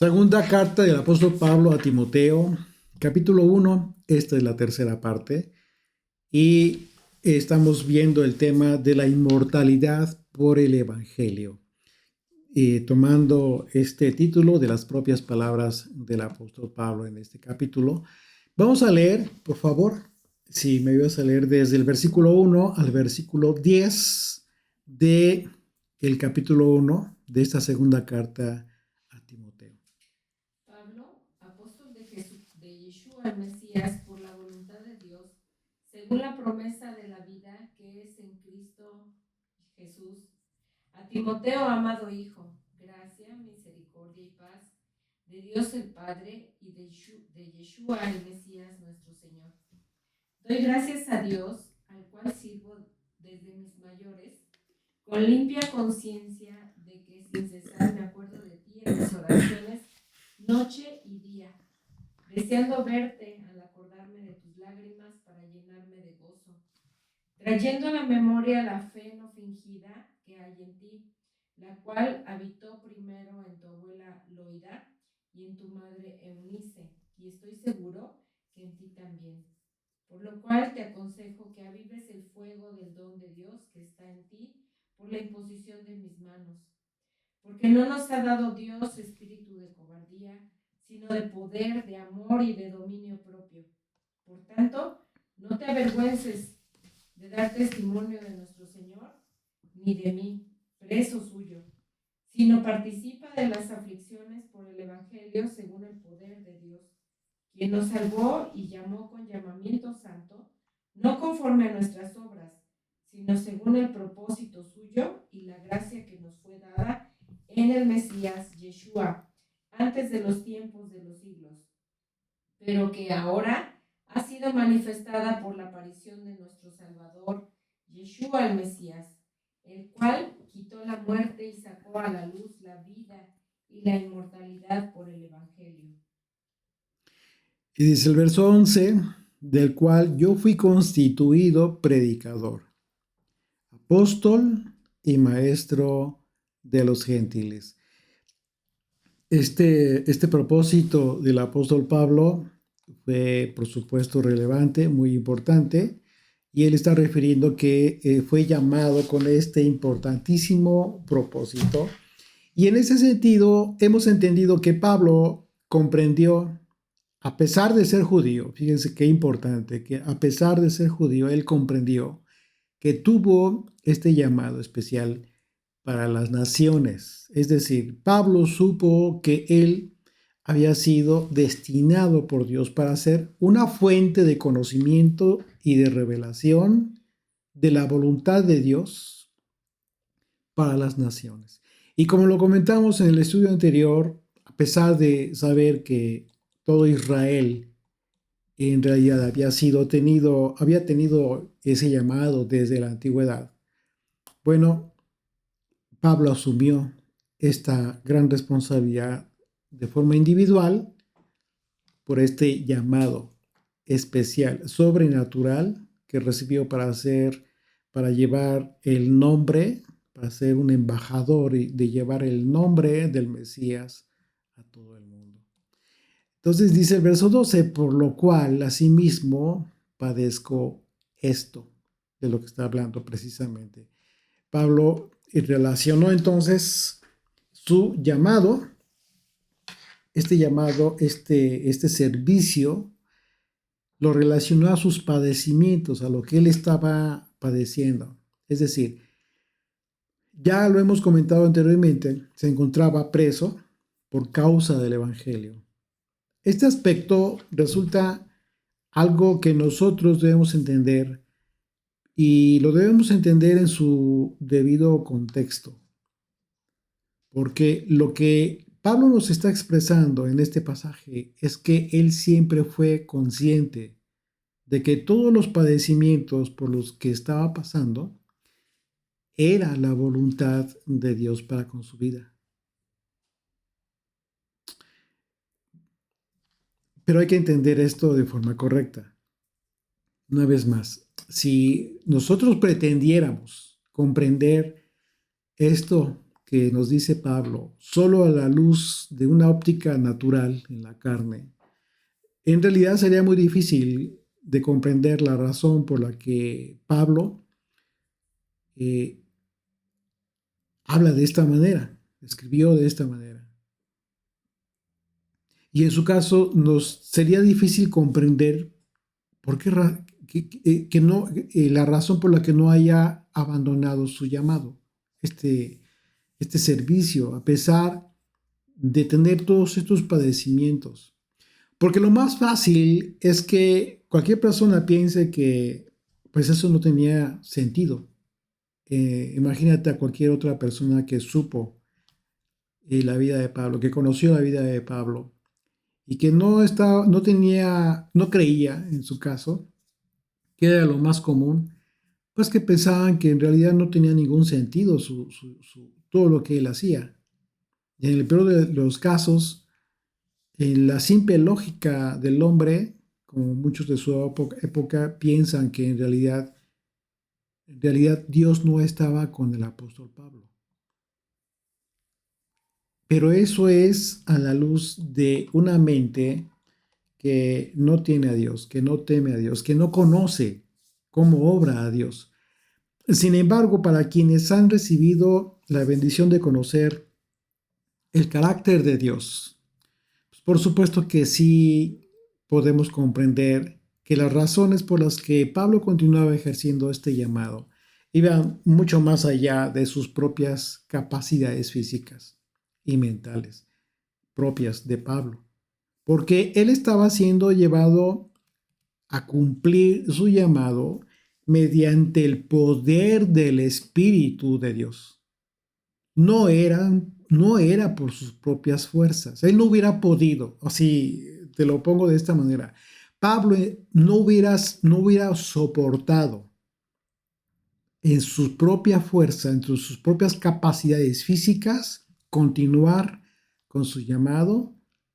Segunda carta del apóstol Pablo a Timoteo, capítulo 1, esta es la tercera parte, y estamos viendo el tema de la inmortalidad por el Evangelio, tomando este título de las propias palabras del apóstol Pablo en este capítulo. Vamos a leer, por favor, si me ayudas a leer desde el versículo 1 al versículo 10 de el capítulo 1 de esta segunda carta a Timoteo. Pablo, apóstol de Yeshua el Mesías, por la voluntad de Dios, según la promesa de la vida que es en Cristo Jesús, a Timoteo, amado hijo, gracia, misericordia y paz de Dios el Padre y de Yeshua el Mesías nuestro Señor. Doy gracias a Dios, al cual sirvo desde mis mayores, con limpia conciencia de que sin cesar me acuerdo de ti en mis oraciones noche y día, deseando verte al acordarme de tus lágrimas para llenarme de gozo, trayendo a la memoria la fe no fingida que hay en ti, la cual habitó primero en tu abuela Loida y en tu madre Eunice, y estoy seguro que en ti también. Por lo cual te aconsejo que avives el fuego del don de Dios que está en ti por la imposición de mis manos. Porque no nos ha dado Dios espíritu de cobardía, sino de poder, de amor y de dominio propio. Por tanto, no te avergüences de dar testimonio de nuestro Señor, ni de mí, preso suyo, sino participa de las aflicciones por el Evangelio según el poder de Dios, quien nos salvó y llamó con llamamiento santo, no conforme a nuestras obras, sino según el propósito suyo y la gracia que nos fue dada en el Mesías Yeshua, antes de los tiempos de los siglos, pero que ahora ha sido manifestada por la aparición de nuestro Salvador, Yeshua el Mesías, el cual quitó la muerte y sacó a la luz la vida y la inmortalidad por el Evangelio. Y dice el verso 11, del cual yo fui constituido predicador, apóstol y maestro de los gentiles. Este propósito del apóstol Pablo fue, por supuesto, relevante, muy importante, y él está refiriendo que fue llamado con este importantísimo propósito. Y en ese sentido, hemos entendido que Pablo comprendió, a pesar de ser judío, fíjense qué importante, que a pesar de ser judío, él comprendió que tuvo este llamado especial para las naciones. Es decir, Pablo supo que él había sido destinado por Dios para ser una fuente de conocimiento y de revelación de la voluntad de Dios para las naciones. Y como lo comentamos en el estudio anterior, a pesar de saber que todo Israel en realidad había tenido ese llamado desde la antigüedad, bueno, Pablo asumió esta gran responsabilidad de forma individual por este llamado especial, sobrenatural que recibió para llevar el nombre, para ser un embajador y de llevar el nombre del Mesías a todo el mundo. Entonces dice el verso 12, por lo cual asimismo padezco esto, de lo que está hablando precisamente. Pablo relacionó entonces su llamado, este servicio, lo relacionó a sus padecimientos, a lo que él estaba padeciendo. Es decir, ya lo hemos comentado anteriormente, se encontraba preso por causa del Evangelio. Este aspecto resulta algo que nosotros debemos entender y lo debemos entender en su debido contexto. Porque lo que Pablo nos está expresando en este pasaje es que él siempre fue consciente de que todos los padecimientos por los que estaba pasando era la voluntad de Dios para con su vida. Pero hay que entender esto de forma correcta. Una vez más, si nosotros pretendiéramos comprender esto que nos dice Pablo, solo a la luz de una óptica natural en la carne, en realidad sería muy difícil de comprender la razón por la que Pablo eh, habla de esta manera, escribió de esta manera. Y en su caso nos sería difícil comprender por qué que no, la razón por la que no haya abandonado su llamado, este, este servicio, a pesar de tener todos estos padecimientos. Porque lo más fácil es que cualquier persona piense que pues eso no tenía sentido. Imagínate a cualquier otra persona que supo la vida de Pablo, que conoció la vida de Pablo y que no creía en su caso, que era lo más común, pues que pensaban que en realidad no tenía ningún sentido todo lo que él hacía. Y en el peor de los casos, en la simple lógica del hombre, como muchos de su época piensan que en realidad Dios no estaba con el apóstol Pablo. Pero eso es a la luz de una mente que no tiene a Dios, que no teme a Dios, que no conoce cómo obra a Dios. Sin embargo, para quienes han recibido la bendición de conocer el carácter de Dios, pues por supuesto que sí podemos comprender que las razones por las que Pablo continuaba ejerciendo este llamado iban mucho más allá de sus propias capacidades físicas y mentales propias de Pablo, porque él estaba siendo llevado a cumplir su llamado mediante el poder del Espíritu de Dios. No era por sus propias fuerzas. Él no hubiera podido, así te lo pongo de esta manera. Pablo no hubiera soportado en su propia fuerza, en sus propias capacidades físicas, continuar con su llamado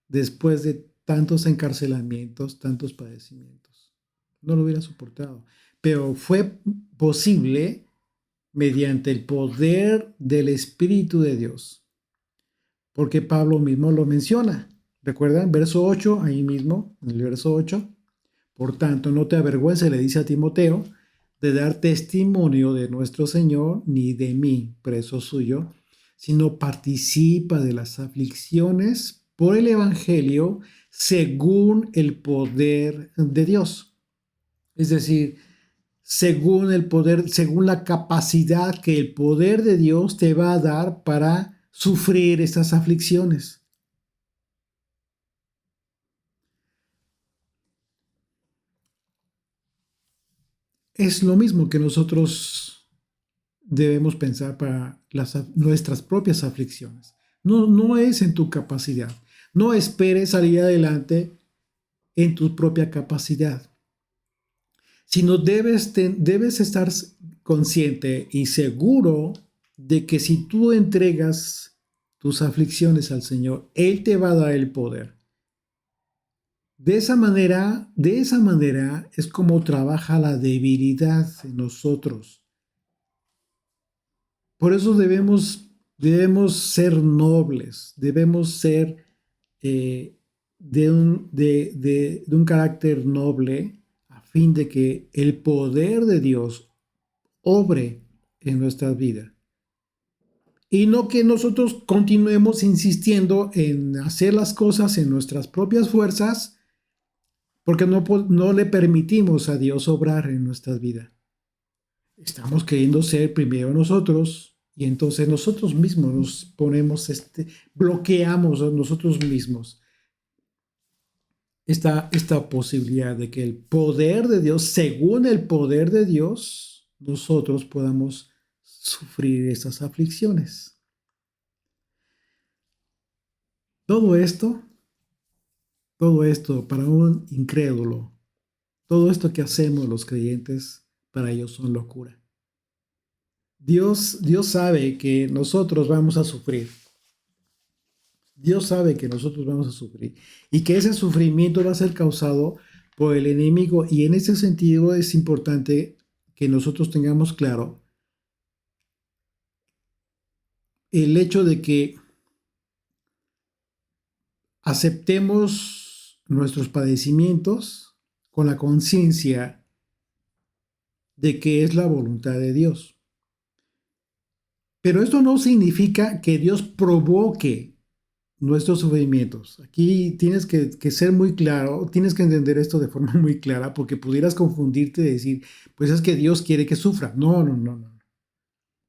después de tantos encarcelamientos, tantos padecimientos. No lo hubiera soportado. Pero fue posible mediante el poder del Espíritu de Dios. Porque Pablo mismo lo menciona. ¿Recuerdan? Verso 8, ahí mismo, en el verso 8. Por tanto, no te avergüences, le dice a Timoteo, de dar testimonio de nuestro Señor, ni de mí, preso suyo, sino participa de las aflicciones por el Evangelio según el poder de Dios. Es decir, según el poder, según la capacidad que el poder de Dios te va a dar para sufrir estas aflicciones. Es lo mismo que nosotros debemos pensar para nuestras propias aflicciones. No es en tu capacidad. No esperes salir adelante en tu propia capacidad, sino debes estar consciente y seguro de que si tú entregas tus aflicciones al Señor, Él te va a dar el poder. De esa manera es como trabaja la debilidad en nosotros. Por eso debemos ser nobles, debemos ser de un carácter noble a fin de que el poder de Dios obre en nuestra vida. Y no que nosotros continuemos insistiendo en hacer las cosas en nuestras propias fuerzas, porque no le permitimos a Dios obrar en nuestra vida. Estamos queriendo ser primero nosotros y entonces nosotros mismos nos ponemos, bloqueamos a nosotros mismos esta posibilidad de que el poder de Dios, según el poder de Dios, nosotros podamos sufrir esas aflicciones. Todo esto para un incrédulo, todo esto que hacemos los creyentes, para ellos son locura. Dios sabe que nosotros vamos a sufrir. Dios sabe que nosotros vamos a sufrir y que ese sufrimiento va a ser causado por el enemigo, y en ese sentido es importante que nosotros tengamos claro el hecho de que aceptemos nuestros padecimientos con la conciencia de que es la voluntad de Dios. Pero esto no significa que Dios provoque nuestros sufrimientos. Aquí tienes que ser muy claro, tienes que entender esto de forma muy clara, porque pudieras confundirte y decir, pues es que Dios quiere que sufra. No, no, no, no.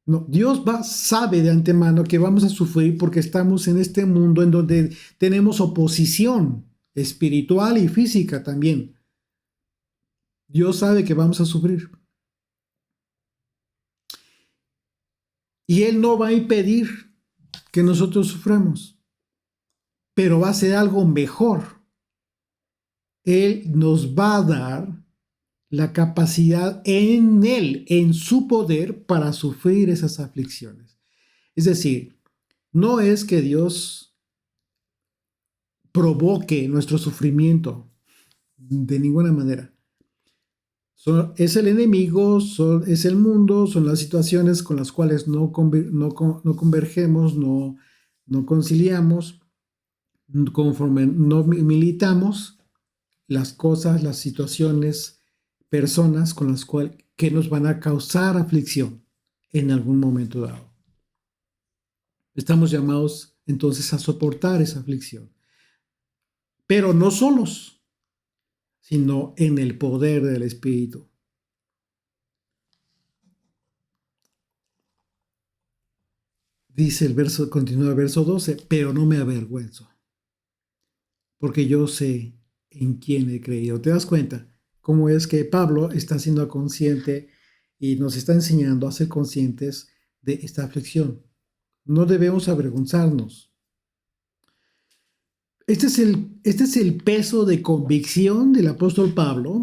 No, Dios sabe de antemano que vamos a sufrir porque estamos en este mundo en donde tenemos oposición espiritual y física también. Dios sabe que vamos a sufrir. Y Él no va a impedir que nosotros suframos, pero va a ser algo mejor. Él nos va a dar la capacidad en Él, en su poder, para sufrir esas aflicciones. Es decir, no es que Dios provoque nuestro sufrimiento de ninguna manera. Es el enemigo, es el mundo, son las situaciones con las cuales no convergemos, no conciliamos, conforme no militamos las cosas, las situaciones, personas con las cuales que nos van a causar aflicción en algún momento dado. Estamos llamados entonces a soportar esa aflicción, pero no solos, sino en el poder del Espíritu. Dice el verso, continúa el verso 12, pero no me avergüenzo, porque yo sé en quién he creído. ¿Te das cuenta cómo es que Pablo está siendo consciente y nos está enseñando a ser conscientes de esta aflicción? No debemos avergonzarnos. Este es el peso de convicción del apóstol Pablo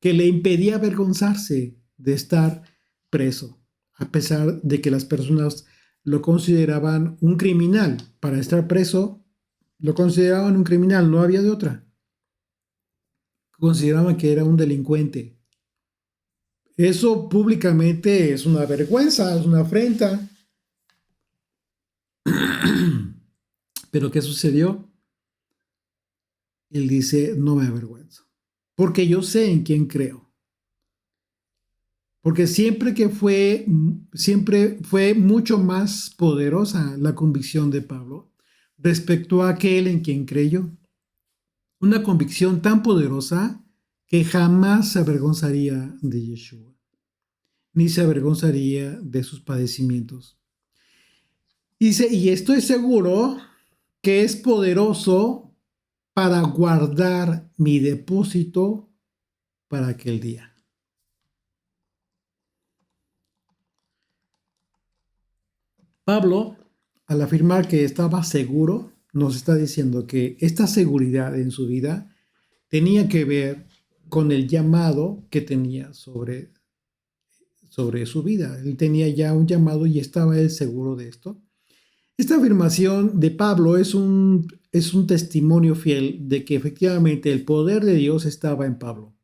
que le impedía avergonzarse de estar preso, a pesar de que las personas lo consideraban un criminal. Para estar preso, lo consideraban un criminal, no había de otra. Consideraban que era un delincuente. Eso públicamente es una vergüenza, es una afrenta. Pero ¿qué sucedió? Él dice, no me avergüenzo, porque yo sé en quién creo. Porque siempre fue mucho más poderosa la convicción de Pablo respecto a aquel en quien creyó. Una convicción tan poderosa que jamás se avergonzaría de Yeshua, ni se avergonzaría de sus padecimientos. Dice, y estoy seguro que es poderoso para guardar mi depósito para aquel día. Pablo, al afirmar que estaba seguro, nos está diciendo que esta seguridad en su vida tenía que ver con el llamado que tenía sobre su vida. Él tenía ya un llamado y estaba él seguro de esto. Esta afirmación de Pablo es un testimonio fiel de que efectivamente el poder de Dios estaba en Pablo.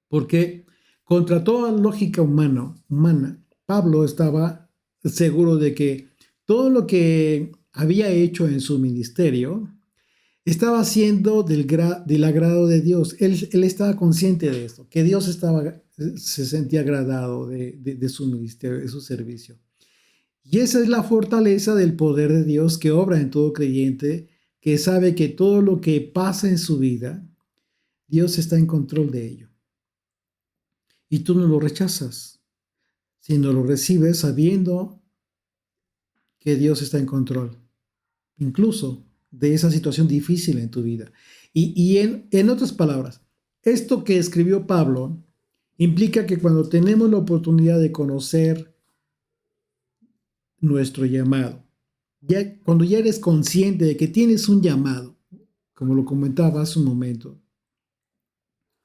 Porque contra toda lógica humana, Pablo estaba seguro de que todo lo que había hecho en su ministerio estaba siendo del agrado de Dios. Él estaba consciente de esto, que Dios se sentía agradado de su ministerio, de su servicio. Y esa es la fortaleza del poder de Dios que obra en todo creyente, que sabe que todo lo que pasa en su vida, Dios está en control de ello. Y tú no lo rechazas, sino lo recibes sabiendo que Dios está en control, incluso de esa situación difícil en tu vida. Y en otras palabras, esto que escribió Pablo implica que cuando tenemos la oportunidad de conocer nuestro llamado, cuando ya eres consciente de que tienes un llamado, como lo comentaba hace un momento,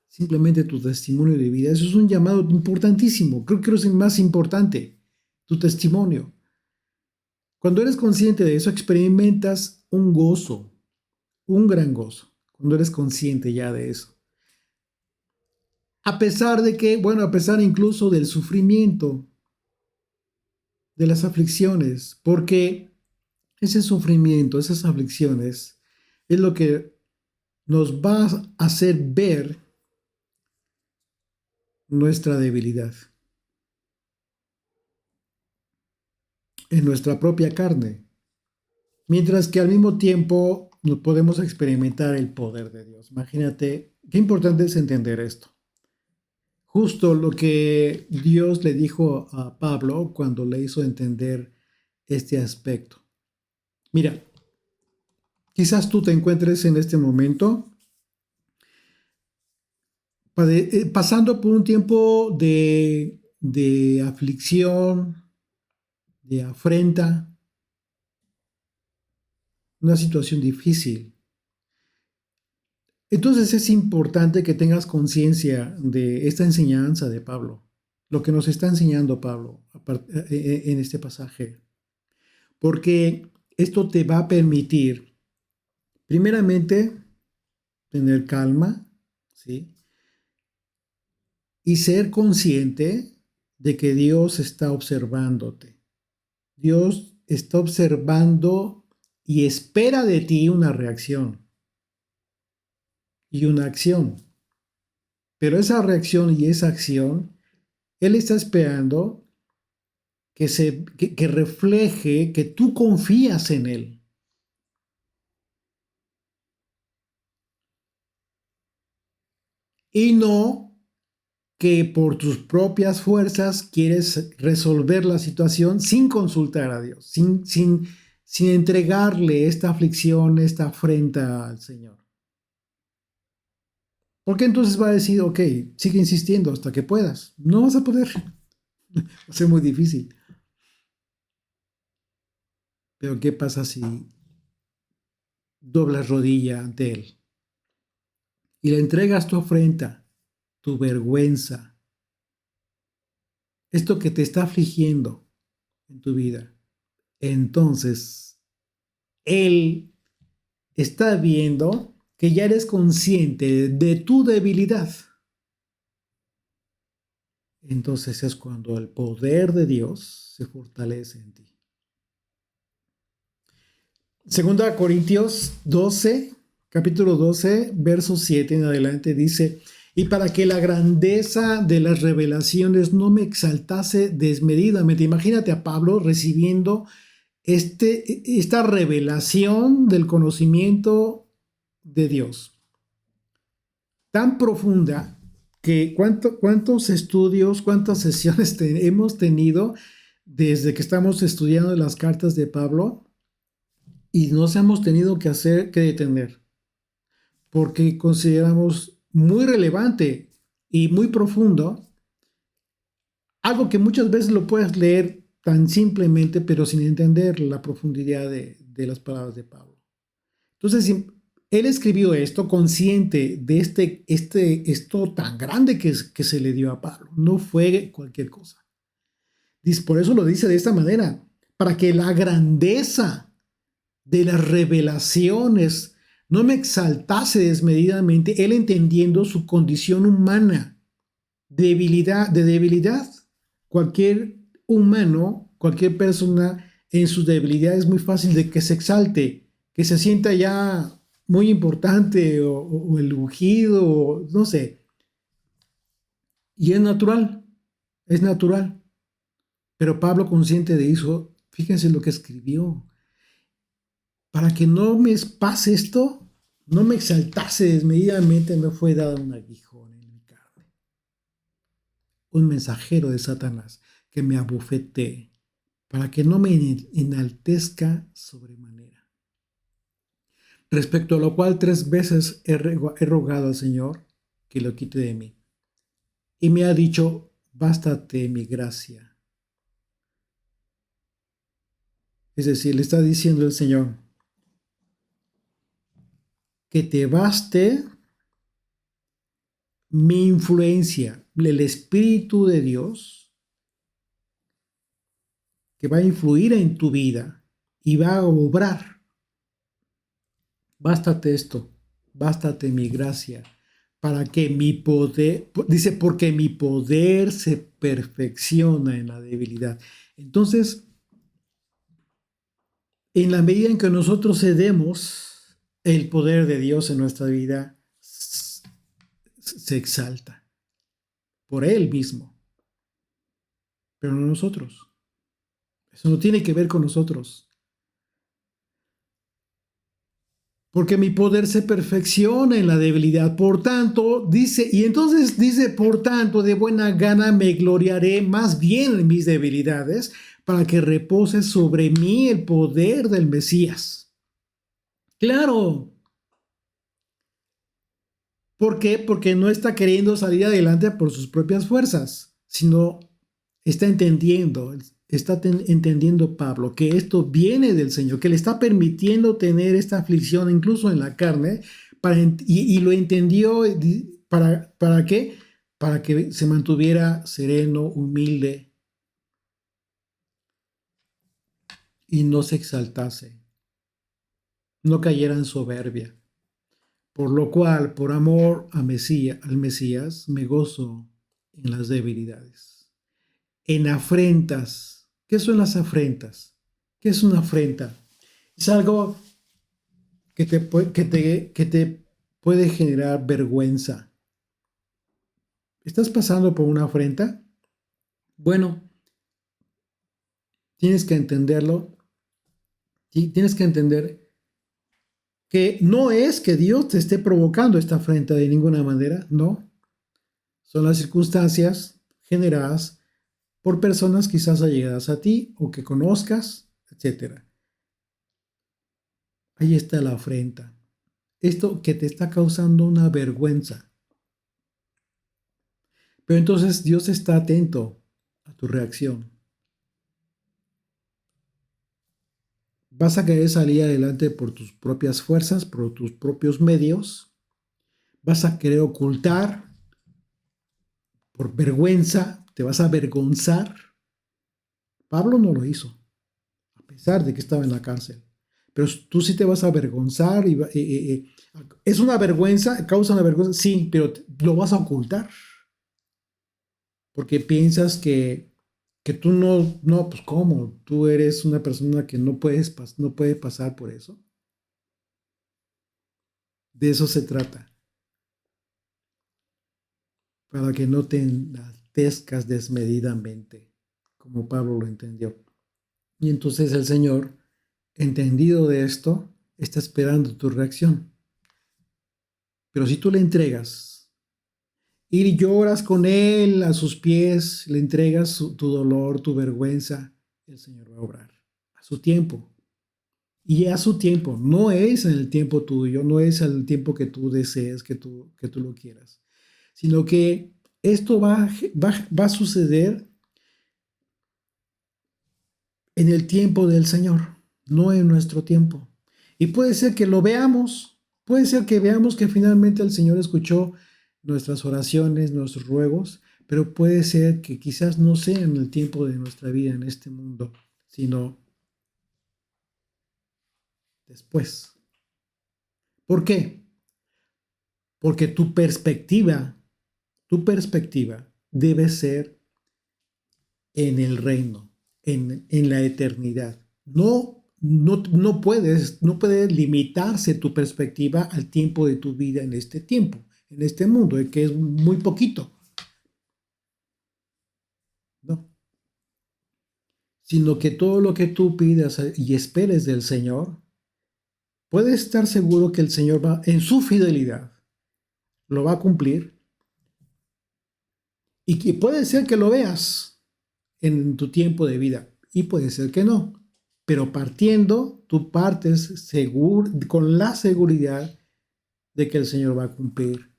simplemente tu testimonio de vida, eso es un llamado importantísimo, creo que es el más importante, tu testimonio. Cuando eres consciente de eso, experimentas un gozo, un gran gozo, cuando eres consciente ya de eso. A pesar de que, a pesar incluso del sufrimiento, de las aflicciones, porque ese sufrimiento, esas aflicciones, es lo que nos va a hacer ver nuestra debilidad en nuestra propia carne, mientras que al mismo tiempo no podemos experimentar el poder de Dios. Imagínate, qué importante es entender esto. Justo lo que Dios le dijo a Pablo cuando le hizo entender este aspecto. Mira, quizás tú te encuentres en este momento pasando por un tiempo de aflicción, de afrenta, una situación difícil. Entonces es importante que tengas conciencia de esta enseñanza de Pablo, lo que nos está enseñando Pablo en este pasaje, porque esto te va a permitir, primeramente, tener calma, ¿sí? Y ser consciente de que Dios está observándote. Dios está observando y espera de ti una reacción y una acción. Pero esa reacción y esa acción, Él está esperando que refleje que tú confías en Él. Y no que por tus propias fuerzas quieres resolver la situación sin consultar a Dios, sin entregarle esta aflicción, esta afrenta al Señor. Porque entonces va a decir, ok, sigue insistiendo hasta que puedas. No vas a poder. Va a ser muy difícil. Pero ¿qué pasa si doblas rodilla ante Él y le entregas tu afrenta, tu vergüenza, esto que te está afligiendo en tu vida? Entonces, Él está viendo que ya eres consciente de tu debilidad. Entonces es cuando el poder de Dios se fortalece en ti. Segunda Corintios 12, capítulo 12, verso 7 en adelante dice, y para que la grandeza de las revelaciones no me exaltase desmedidamente. Imagínate a Pablo recibiendo esta revelación del conocimiento de Dios tan profunda que cuántos estudios, cuántas sesiones hemos tenido desde que estamos estudiando las cartas de Pablo y nos hemos tenido que detener porque consideramos muy relevante y muy profundo algo que muchas veces lo puedes leer tan simplemente pero sin entender la profundidad de las palabras de Pablo. Entonces, él escribió esto consciente de esto tan grande que se le dio a Pablo. No fue cualquier cosa. Por eso lo dice de esta manera, para que la grandeza de las revelaciones no me exaltase desmedidamente, él entendiendo su condición humana, de debilidad. Cualquier humano, cualquier persona en su debilidad es muy fácil de que se exalte, que se sienta ya muy importante o el ungido, o no sé. Y es natural. Pero Pablo, consciente de eso, fíjense lo que escribió. Para que no me pase esto, no me exaltase desmedidamente, me fue dado un aguijón en mi carne. Un mensajero de Satanás que me abofetee, para que no me enaltezca sobremanera. Respecto a lo cual 3 veces he rogado al Señor que lo quite de mí. Y me ha dicho, bástate mi gracia. Es decir, le está diciendo el Señor, que te baste mi influencia, el Espíritu de Dios, que va a influir en tu vida y va a obrar. Bástate esto, bástate mi gracia, para que mi poder, dice, porque mi poder se perfecciona en la debilidad. Entonces, en la medida en que nosotros cedemos, el poder de Dios en nuestra vida se exalta por Él mismo, pero no nosotros. Eso no tiene que ver con nosotros. Porque mi poder se perfecciona en la debilidad. Por tanto, dice, por tanto, de buena gana me gloriaré más bien en mis debilidades, para que repose sobre mí el poder del Mesías. Claro. ¿Por qué? Porque no está queriendo salir adelante por sus propias fuerzas, sino está entendiendo Pablo que esto viene del Señor, que le está permitiendo tener esta aflicción incluso en la carne, y lo entendió ¿para qué? Para que se mantuviera sereno, humilde y no se exaltase, no cayera en soberbia. Por lo cual, por amor al Mesías, me gozo en las debilidades, en afrentas. ¿Qué son las afrentas? ¿Qué es una afrenta? Es algo que te puede generar vergüenza. ¿Estás pasando por una afrenta? Bueno, tienes que entenderlo. Tienes que entender que no es que Dios te esté provocando esta afrenta de ninguna manera, no. Son las circunstancias generadas por personas quizás allegadas a ti o que conozcas, etc. Ahí está la afrenta. Esto que te está causando una vergüenza. Pero entonces Dios está atento a tu reacción. ¿Vas a querer salir adelante por tus propias fuerzas, por tus propios medios? ¿Vas a querer ocultar por vergüenza? ¿Te vas a avergonzar? Pablo no lo hizo, a pesar de que estaba en la cárcel. Pero tú sí te vas a avergonzar. ¿Es una vergüenza? ¿Causa una vergüenza? Sí, pero lo vas a ocultar. Porque piensas que tú no, pues ¿cómo? Tú eres una persona que no puede pasar por eso. De eso se trata. Para que no te enaltezcas desmedidamente, como Pablo lo entendió. Y entonces el Señor, entendido de esto, está esperando tu reacción. Pero si tú le entregas y lloras con Él a sus pies, le entregas tu dolor, tu vergüenza, el Señor va a obrar a su tiempo. Y a su tiempo, no es en el tiempo tuyo, no es el tiempo que tú desees, que tú lo quieras, sino que esto va a suceder en el tiempo del Señor, no en nuestro tiempo. Y puede ser que lo veamos, puede ser que veamos que finalmente el Señor escuchó nuestras oraciones, nuestros ruegos, pero puede ser que quizás no sea en el tiempo de nuestra vida en este mundo, sino después. ¿Por qué? Porque tu perspectiva debe ser en el reino, en la eternidad. No puede limitarse tu perspectiva al tiempo de tu vida en este tiempo, en este mundo, que es muy poquito. No. Sino que todo lo que tú pidas y esperes del Señor, puedes estar seguro que el Señor va, en su fidelidad, lo va a cumplir. Y que puede ser que lo veas en tu tiempo de vida y puede ser que no. Pero partiendo, tú partes con la seguridad de que el Señor va a cumplir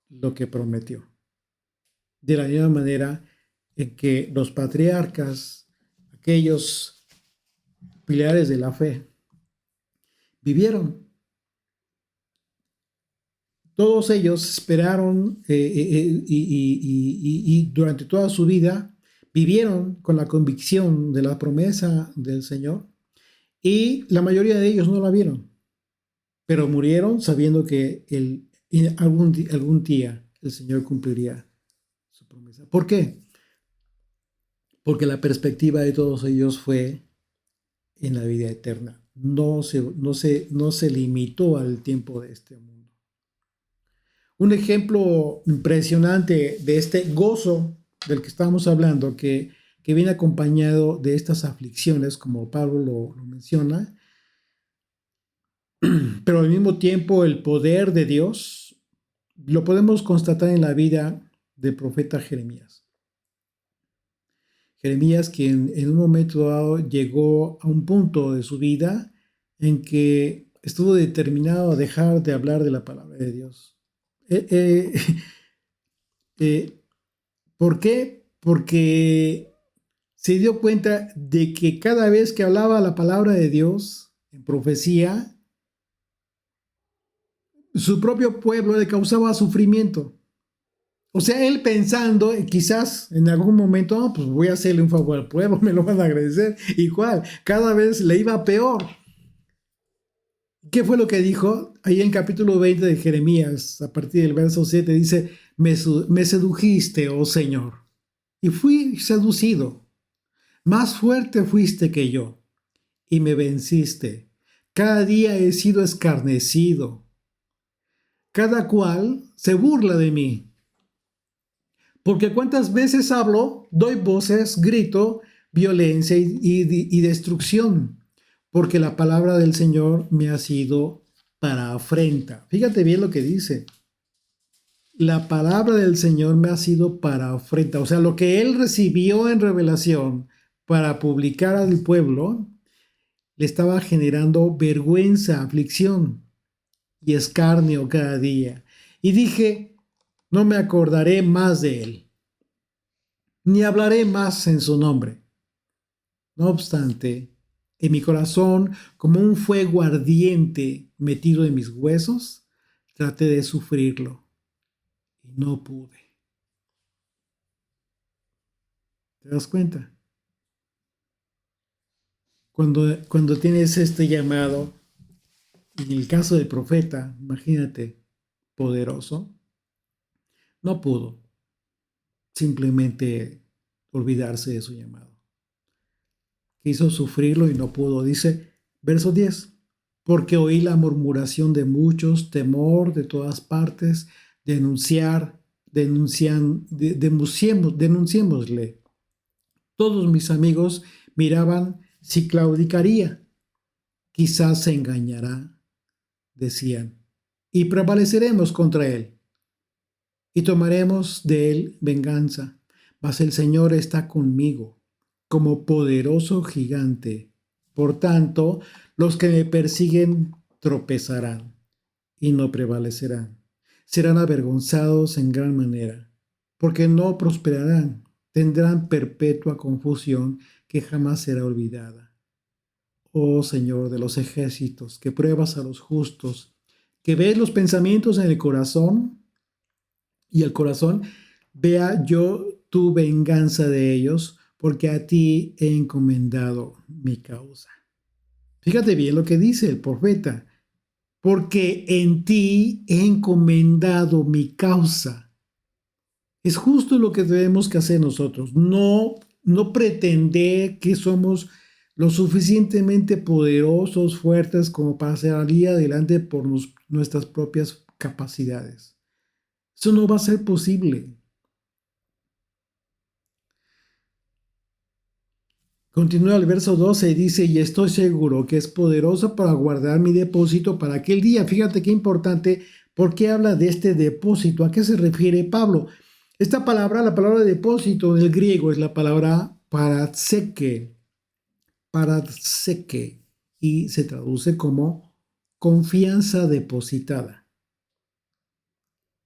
lo que prometió. De la misma manera en que los patriarcas, aquellos pilares de la fe, vivieron. Todos ellos esperaron y durante toda su vida vivieron con la convicción de la promesa del Señor y la mayoría de ellos no la vieron, pero murieron sabiendo que algún día el Señor cumpliría su promesa. ¿Por qué? porque la perspectiva de todos ellos fue en la vida eterna. No se limitó al tiempo de este mundo. Un ejemplo impresionante de este gozo del que estamos hablando, que viene acompañado de estas aflicciones, como Pablo lo menciona, pero al mismo tiempo el poder de Dios lo podemos constatar en la vida del profeta Jeremías. Jeremías, quien en un momento dado llegó a un punto de su vida en que estuvo determinado a dejar de hablar de la palabra de Dios. Eh, eh, eh, ¿Por qué? Porque se dio cuenta de que cada vez que hablaba la palabra de Dios en profecía, su propio pueblo le causaba sufrimiento. O sea, él pensando, quizás en algún momento, pues voy a hacerle un favor al pueblo, me lo van a agradecer. Igual, cada vez le iba peor. ¿Qué fue lo que dijo? Ahí en capítulo 20 de Jeremías, a partir del verso 7, dice, me sedujiste, oh Señor, y fui seducido. Más fuerte fuiste que yo, y me venciste. Cada día he sido escarnecido. Cada cual se burla de mí. Porque cuántas veces hablo, doy voces, grito, violencia y destrucción. Porque la palabra del Señor me ha sido para afrenta. Fíjate bien lo que dice. La palabra del Señor me ha sido para afrenta. O sea, lo que él recibió en revelación para publicar al pueblo, le estaba generando vergüenza, aflicción y escarnio cada día. Y dije, no me acordaré más de él, ni hablaré más en su nombre. No obstante, en mi corazón, como un fuego ardiente metido en mis huesos, traté de sufrirlo y no pude. ¿Te das cuenta? Cuando tienes este llamado, en el caso del profeta, imagínate, poderoso, no pudo simplemente olvidarse de su llamado. Quiso sufrirlo y no pudo. Dice, verso 10, porque oí la murmuración de muchos, temor de todas partes, denunciémosle. Todos mis amigos miraban si claudicaría, quizás se engañará, decían, y prevaleceremos contra él, y tomaremos de él venganza, mas el Señor está conmigo, como poderoso gigante. Por tanto, los que me persiguen tropezarán y no prevalecerán. Serán avergonzados en gran manera, porque no prosperarán. Tendrán perpetua confusión que jamás será olvidada. Oh Señor de los ejércitos, que pruebas a los justos, que ves los pensamientos en el corazón y el corazón, vea yo tu venganza de ellos, porque a ti he encomendado mi causa. Fíjate bien lo que dice el profeta, porque en ti he encomendado mi causa. Es justo lo que debemos que hacer nosotros, no pretender que somos lo suficientemente poderosos, fuertes como para salir adelante por nuestras propias capacidades. Eso no va a ser posible. Continúa el verso 12 y dice, y estoy seguro que es poderoso para guardar mi depósito para aquel día. Fíjate qué importante, ¿por qué habla de este depósito? ¿A qué se refiere Pablo? Esta palabra, la palabra depósito en el griego es la palabra paratseke, y se traduce como confianza depositada.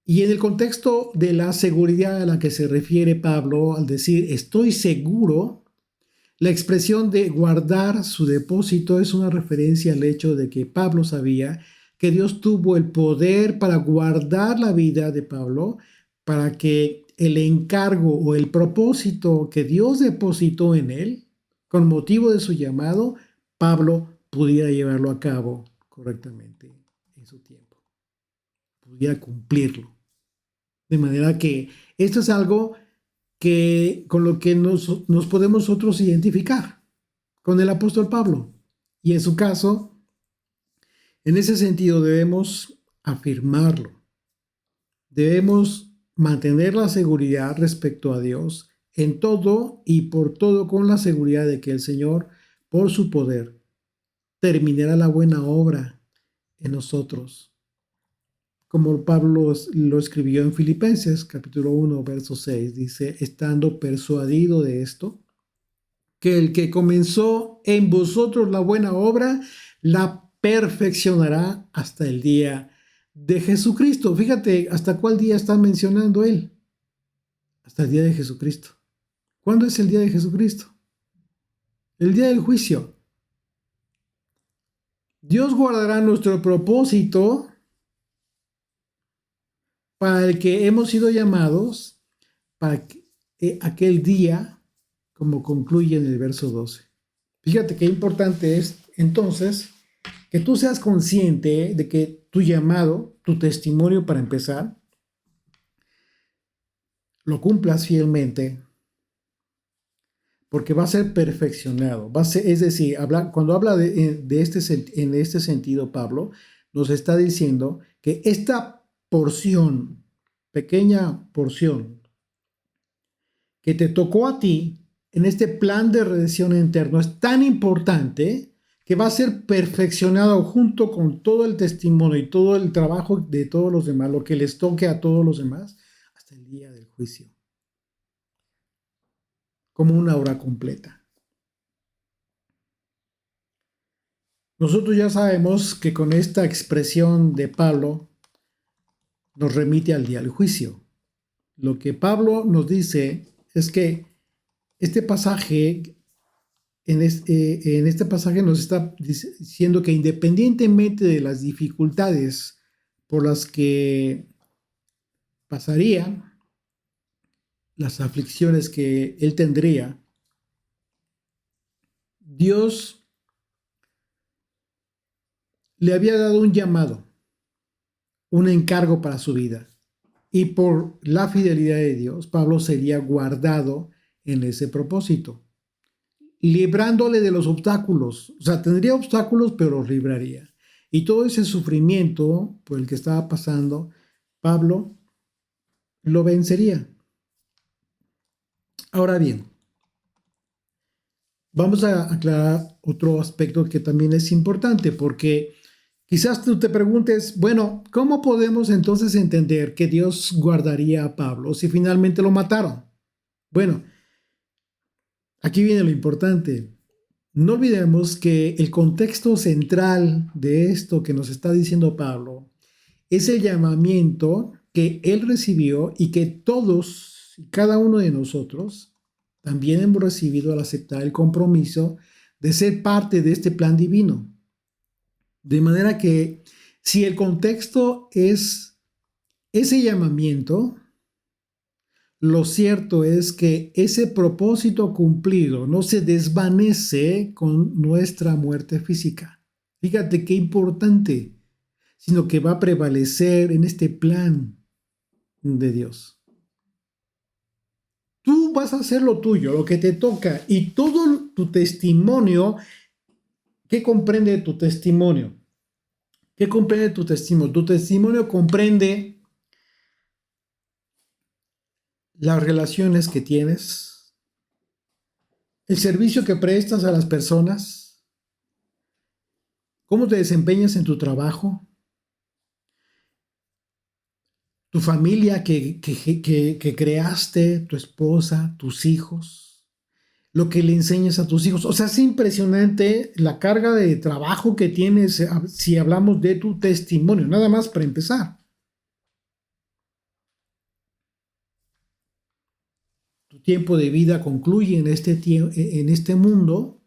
Y en el contexto de la seguridad a la que se refiere Pablo al decir estoy seguro, la expresión de guardar su depósito es una referencia al hecho de que Pablo sabía que Dios tuvo el poder para guardar la vida de Pablo, para que el encargo o el propósito que Dios depositó en él, con motivo de su llamado, Pablo pudiera llevarlo a cabo correctamente en su tiempo, pudiera cumplirlo. De manera que esto es algo con lo que nos podemos nosotros identificar, con el apóstol Pablo. Y en su caso, en ese sentido debemos afirmarlo. Debemos mantener la seguridad respecto a Dios en todo y por todo, con la seguridad de que el Señor, por su poder, terminará la buena obra en nosotros. Como Pablo lo escribió en Filipenses, capítulo 1, verso 6, dice, estando persuadido de esto, que el que comenzó en vosotros la buena obra, la perfeccionará hasta el día de Jesucristo. Fíjate, ¿hasta cuál día está mencionando él? Hasta el día de Jesucristo. ¿Cuándo es el día de Jesucristo? El día del juicio. Dios guardará nuestro propósito para el que hemos sido llamados para aquel día, como concluye en el verso 12. Fíjate qué importante es entonces que tú seas consciente de que tu llamado, tu testimonio para empezar, lo cumplas fielmente, porque va a ser perfeccionado. Es decir, cuando habla en este sentido, Pablo nos está diciendo que esta porción, pequeña porción, que te tocó a ti en este plan de redención interno es tan importante que va a ser perfeccionado junto con todo el testimonio y todo el trabajo de todos los demás, lo que les toque a todos los demás, hasta el día del juicio, como una obra completa. Nosotros ya sabemos que con esta expresión de Pablo nos remite al día del juicio. Lo que Pablo nos dice es que este pasaje, en este pasaje nos está diciendo que independientemente de las dificultades por las que pasaría, las aflicciones que él tendría, Dios le había dado un llamado, un encargo para su vida. Y por la fidelidad de Dios, Pablo sería guardado en ese propósito, librándole de los obstáculos. O sea, tendría obstáculos, pero los libraría. Y todo ese sufrimiento por el que estaba pasando, Pablo lo vencería. Ahora bien, vamos a aclarar otro aspecto que también es importante, porque quizás tú te preguntes, bueno, ¿cómo podemos entonces entender que Dios guardaría a Pablo si finalmente lo mataron? Bueno, aquí viene lo importante. No olvidemos que el contexto central de esto que nos está diciendo Pablo es el llamamiento que él recibió y que todos y cada uno de nosotros también hemos recibido al aceptar el compromiso de ser parte de este plan divino. De manera que si el contexto es ese llamamiento, lo cierto es que ese propósito cumplido no se desvanece con nuestra muerte física. Fíjate qué importante, sino que va a prevalecer en este plan de Dios. Tú vas a hacer lo tuyo, lo que te toca, y todo tu testimonio. ¿Qué comprende tu testimonio? ¿Qué comprende tu testimonio? Tu testimonio comprende las relaciones que tienes, el servicio que prestas a las personas, cómo te desempeñas en tu trabajo, tu familia que creaste, tu esposa, tus hijos, lo que le enseñas a tus hijos. O sea, es impresionante la carga de trabajo que tienes si hablamos de tu testimonio, nada más para empezar. Tu tiempo de vida concluye en este mundo,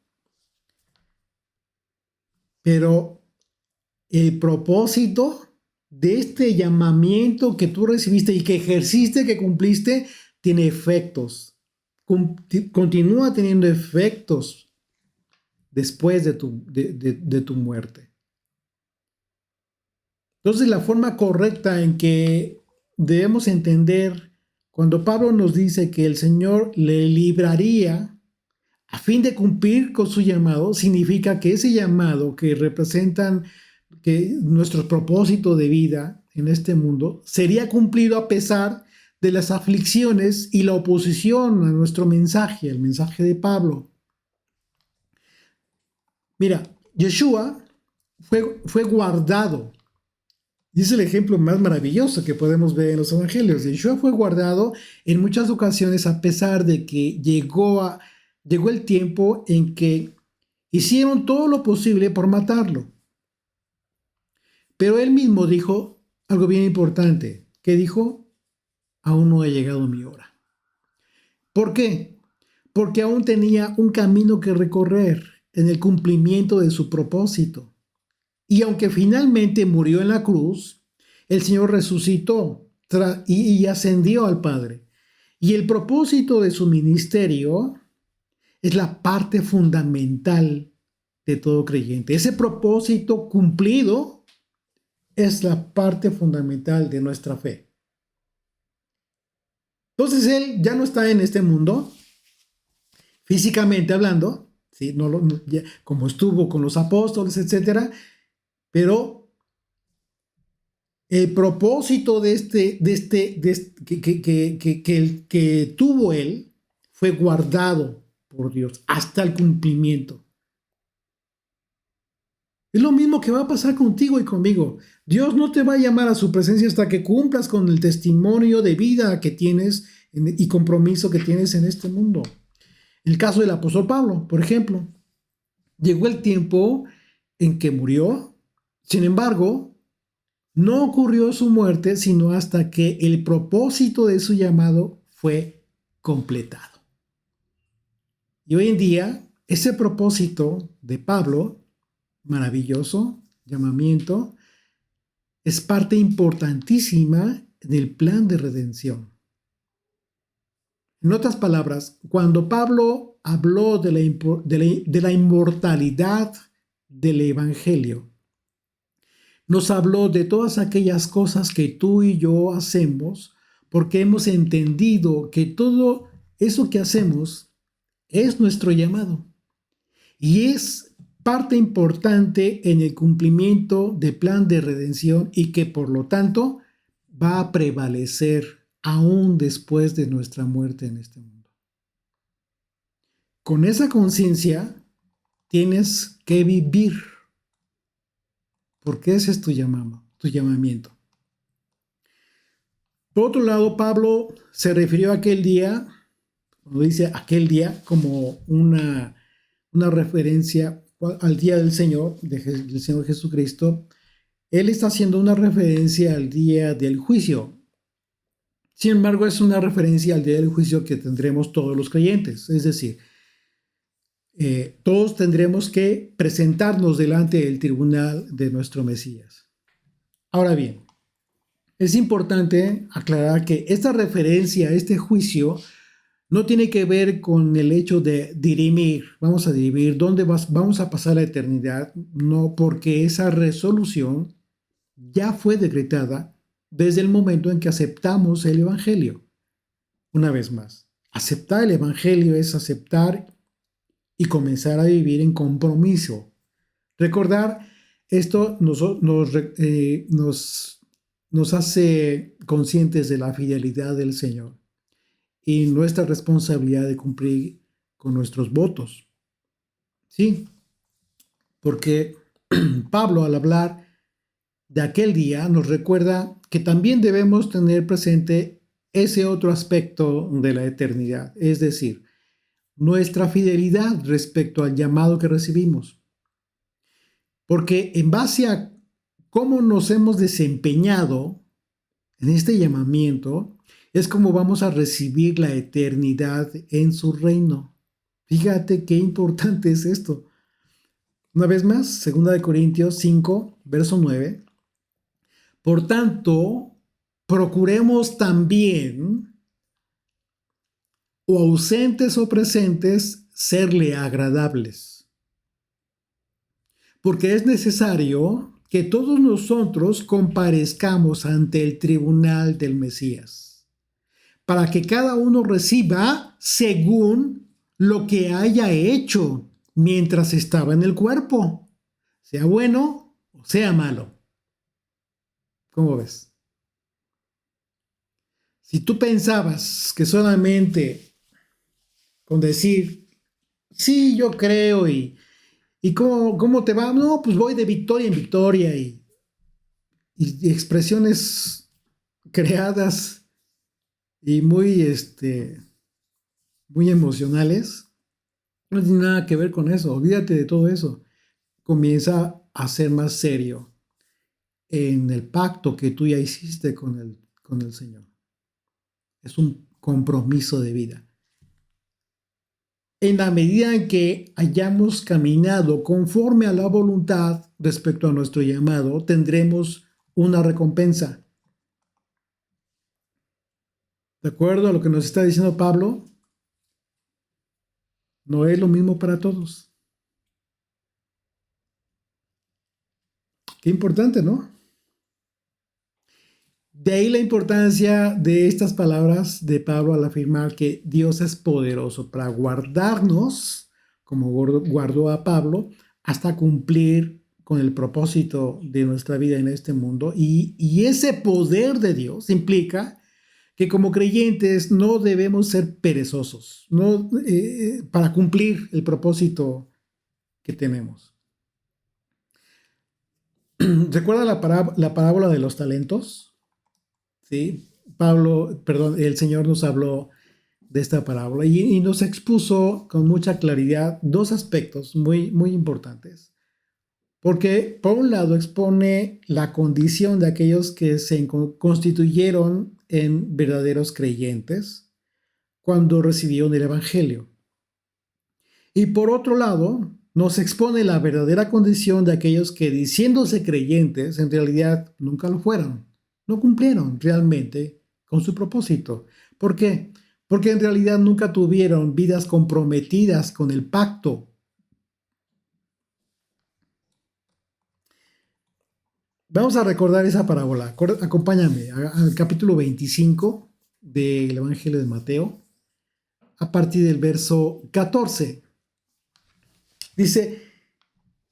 pero el propósito de este llamamiento que tú recibiste y que ejerciste, que cumpliste, tiene efectos. Continúa teniendo efectos después de tu muerte. Entonces, la forma correcta en que debemos entender Cuando Pablo nos dice que el Señor le libraría a fin de cumplir con su llamado, significa que ese llamado que representan que nuestro propósito de vida en este mundo sería cumplido a pesar de las aflicciones y la oposición a nuestro mensaje, el mensaje de Pablo. Mira, Yeshua fue guardado. Y es el ejemplo más maravilloso que podemos ver en los evangelios. Yeshua fue guardado en muchas ocasiones a pesar de que llegó el tiempo en que hicieron todo lo posible por matarlo. Pero él mismo dijo algo bien importante, que dijo, aún no ha llegado mi hora. ¿Por qué? Porque aún tenía un camino que recorrer en el cumplimiento de su propósito. Y aunque finalmente murió en la cruz, el Señor resucitó y ascendió al Padre. Y el propósito de su ministerio es la parte fundamental de todo creyente. Ese propósito cumplido es la parte fundamental de nuestra fe. Entonces Él ya no está en este mundo, físicamente hablando, ¿sí? Como estuvo con los apóstoles, etc. Pero el propósito que tuvo Él fue guardado por Dios hasta el cumplimiento. Es lo mismo que va a pasar contigo y conmigo. Dios no te va a llamar a su presencia hasta que cumplas con el testimonio de vida que tienes y compromiso que tienes en este mundo. En el caso del apóstol Pablo, por ejemplo, llegó el tiempo en que murió. Sin embargo, no ocurrió su muerte sino hasta que el propósito de su llamado fue completado. Y hoy en día, ese propósito de Pablo, maravilloso llamamiento, es parte importantísima del plan de redención. En otras palabras, cuando Pablo habló de la inmortalidad del Evangelio, nos habló de todas aquellas cosas que tú y yo hacemos porque hemos entendido que todo eso que hacemos es nuestro llamado y es parte importante en el cumplimiento del plan de redención y que por lo tanto va a prevalecer aún después de nuestra muerte en este mundo. Con esa conciencia tienes que vivir, porque ese es tu llamamiento. Por otro lado, Pablo se refirió a aquel día, cuando dice aquel día, como una referencia al día del Señor, del Señor Jesucristo. Él está haciendo una referencia al día del juicio. Sin embargo, es una referencia al día del juicio que tendremos todos los creyentes. Es decir, todos tendremos que presentarnos delante del tribunal de nuestro Mesías. Ahora bien, es importante aclarar que esta referencia a este juicio no tiene que ver con el hecho de dirimir, vamos a dirimir dónde vamos a pasar la eternidad, no, porque esa resolución ya fue decretada desde el momento en que aceptamos el Evangelio. Una vez más, aceptar el Evangelio es aceptar y comenzar a vivir en compromiso. Recordar esto nos hace conscientes de la fidelidad del Señor y nuestra responsabilidad de cumplir con nuestros votos. Sí, porque Pablo, al hablar de aquel día, nos recuerda que también debemos tener presente ese otro aspecto de la eternidad, es decir, nuestra fidelidad respecto al llamado que recibimos. Porque en base a cómo nos hemos desempeñado en este llamamiento, es como vamos a recibir la eternidad en su reino. Fíjate qué importante es esto. Una vez más, 2 Corintios 5, verso 9. Por tanto, procuremos también, o ausentes o presentes, serle agradables. Porque es necesario que todos nosotros comparezcamos ante el tribunal del Mesías, para que cada uno reciba según lo que haya hecho mientras estaba en el cuerpo, sea bueno o sea malo. ¿Cómo ves? Si tú pensabas que solamente con decir, sí, yo creo y ¿cómo te va? No, pues voy de victoria en victoria y expresiones creadas y muy emocionales, no tiene nada que ver con eso. Olvídate de todo eso. Comienza a ser más serio en el pacto que tú ya hiciste con el Señor. Es un compromiso de vida. En la medida en que hayamos caminado conforme a la voluntad respecto a nuestro llamado, tendremos una recompensa. De acuerdo a lo que nos está diciendo Pablo, no es lo mismo para todos. Qué importante, ¿no? De ahí la importancia de estas palabras de Pablo al afirmar que Dios es poderoso para guardarnos, como guardó a Pablo, hasta cumplir con el propósito de nuestra vida en este mundo. Y ese poder de Dios implica que como creyentes no debemos ser perezosos para cumplir el propósito que tenemos. ¿Recuerda la parábola de los talentos? ¿Sí? El Señor nos habló de esta parábola y nos expuso con mucha claridad dos aspectos muy, muy importantes. Porque por un lado expone la condición de aquellos que se constituyeron en verdaderos creyentes cuando recibieron el Evangelio. Y por otro lado, nos expone la verdadera condición de aquellos que, diciéndose creyentes, en realidad nunca lo fueron. No cumplieron realmente con su propósito. ¿Por qué? Porque en realidad nunca tuvieron vidas comprometidas con el pacto. Vamos a recordar esa parábola. Acompáñame al capítulo 25 del Evangelio de Mateo, a partir del verso 14. Dice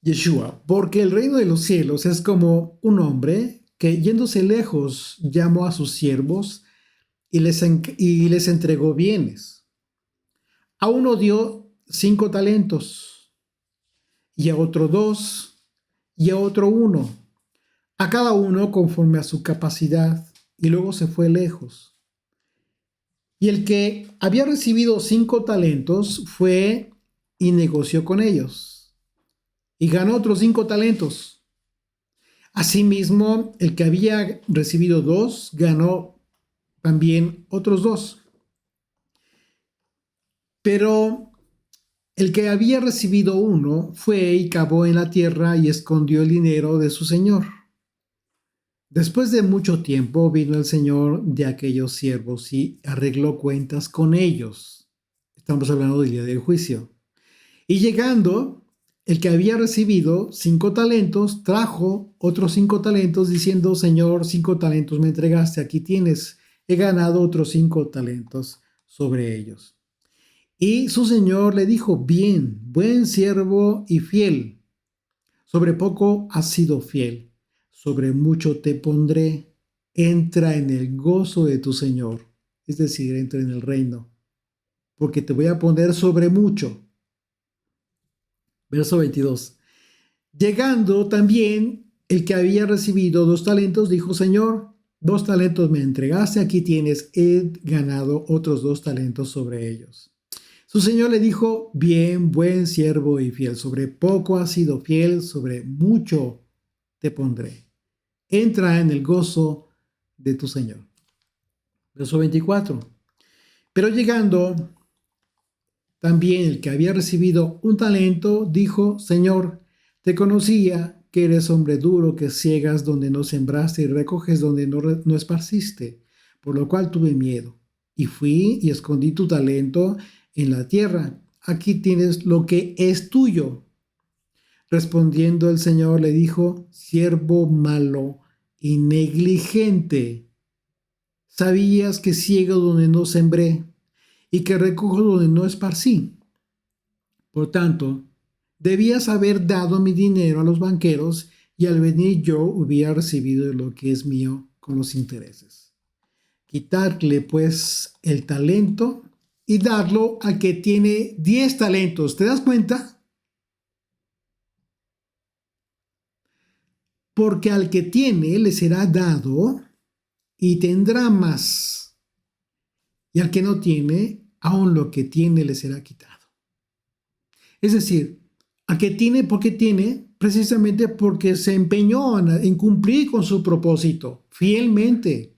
Yeshua, porque el reino de los cielos es como un hombre que yéndose lejos llamó a sus siervos y les entregó bienes. A uno dio 5 talentos, y a otro 2, y a otro 1, a cada uno conforme a su capacidad, y luego se fue lejos. Y el que había recibido 5 talentos fue y negoció con ellos, y ganó otros 5 talentos. Asimismo, el que había recibido 2 ganó también otros 2. Pero el que había recibido 1 fue y cavó en la tierra y escondió el dinero de su señor. Después de mucho tiempo vino el señor de aquellos siervos y arregló cuentas con ellos. Estamos hablando del día del juicio. Y llegando, el que había recibido 5 talentos trajo otros 5 talentos diciendo: Señor, 5 talentos me entregaste, aquí tienes, he ganado otros 5 talentos sobre ellos. Y su señor le dijo: bien, buen siervo y fiel, sobre poco has sido fiel, sobre mucho te pondré, entra en el gozo de tu señor, es decir, entra en el reino, porque te voy a poner sobre mucho. Verso 22. Llegando también el que había recibido 2 talentos, dijo: Señor, 2 talentos me entregaste, aquí tienes, he ganado otros 2 talentos sobre ellos. Su señor le dijo: bien, buen siervo y fiel, sobre poco has sido fiel, sobre mucho te pondré. Entra en el gozo de tu señor. Verso 24. Pero llegando también el que había recibido 1 talento, dijo: Señor, te conocía que eres hombre duro, que ciegas donde no sembraste y recoges donde no esparciste, por lo cual tuve miedo. Y fui y escondí tu talento en la tierra. Aquí tienes lo que es tuyo. Respondiendo el Señor le dijo: siervo malo y negligente. Sabías que ciego donde no sembré y que recojo donde no esparcí. Por tanto, debías haber dado mi dinero a los banqueros y al venir yo hubiera recibido lo que es mío con los intereses. Quitarle pues el talento y darlo al que tiene 10 talentos. ¿Te das cuenta? Porque al que tiene le será dado y tendrá más. Y al que no tiene, aun lo que tiene le será quitado. Es decir, al que tiene, ¿por qué tiene? Precisamente porque se empeñó en cumplir con su propósito fielmente.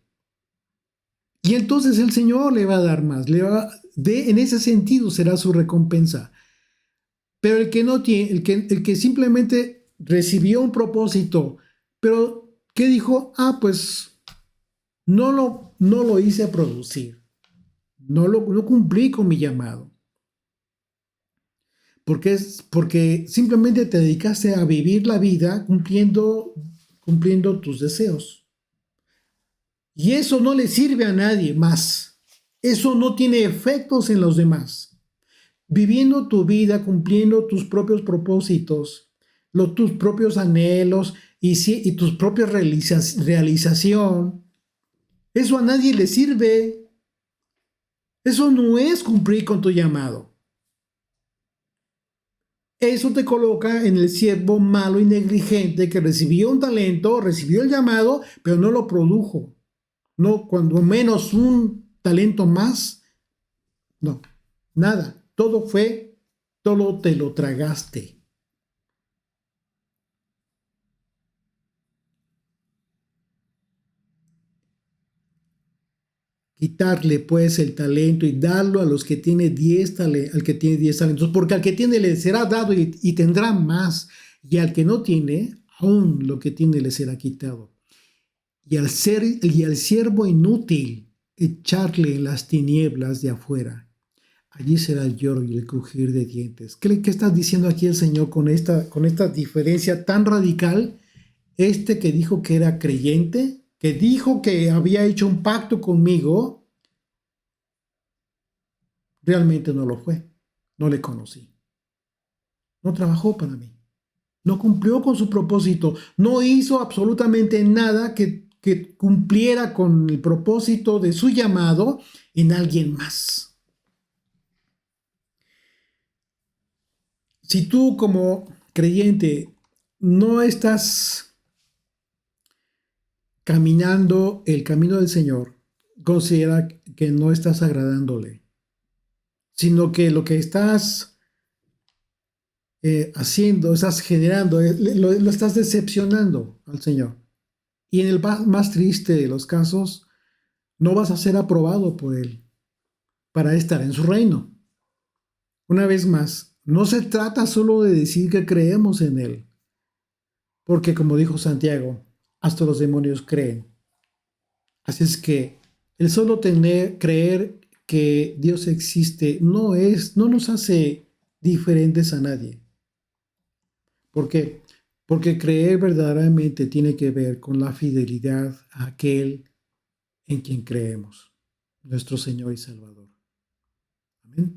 Y entonces el Señor le va a dar más. En ese sentido será su recompensa. Pero el que no tiene, el que simplemente recibió un propósito, pero ¿qué dijo? Ah, pues no lo hice producir. No cumplí con mi llamado. Porque simplemente te dedicaste a vivir la vida cumpliendo tus deseos. Y eso no le sirve a nadie más. Eso no tiene efectos en los demás. Viviendo tu vida, cumpliendo tus propios propósitos, tus propios anhelos y tus propias realización, eso a nadie le sirve. Eso no es cumplir con tu llamado. Eso te coloca en el siervo malo y negligente que recibió un talento, recibió el llamado, pero no lo produjo. No, cuando menos un talento más, no, nada. Todo te lo tragaste. Quitarle pues el talento y darlo a los que tiene 10 al que tiene 10 talentos, porque al que tiene le será dado y tendrá más, y al que no tiene, aún lo que tiene le será quitado. Y al siervo inútil, echarle en las tinieblas de afuera. Allí será el lloro y el crujir de dientes. ¿Qué está diciendo aquí el Señor con esta diferencia tan radical? Este que dijo que era creyente, que dijo que había hecho un pacto conmigo, realmente no lo fue. No le conocí. No trabajó para mí. No cumplió con su propósito. No hizo absolutamente nada que cumpliera con el propósito de su llamado en alguien más. Si tú como creyente no estás caminando el camino del Señor, considera que no estás agradándole, sino que lo que estás haciendo, estás generando, lo estás decepcionando al Señor. Y en el más triste de los casos, no vas a ser aprobado por Él para estar en su reino. Una vez más, no se trata solo de decir que creemos en Él, porque como dijo Santiago, hasta los demonios creen. Así es que el solo creer que Dios existe no nos hace diferentes a nadie. ¿Por qué? Porque creer verdaderamente tiene que ver con la fidelidad a aquel en quien creemos, nuestro Señor y Salvador. Amén.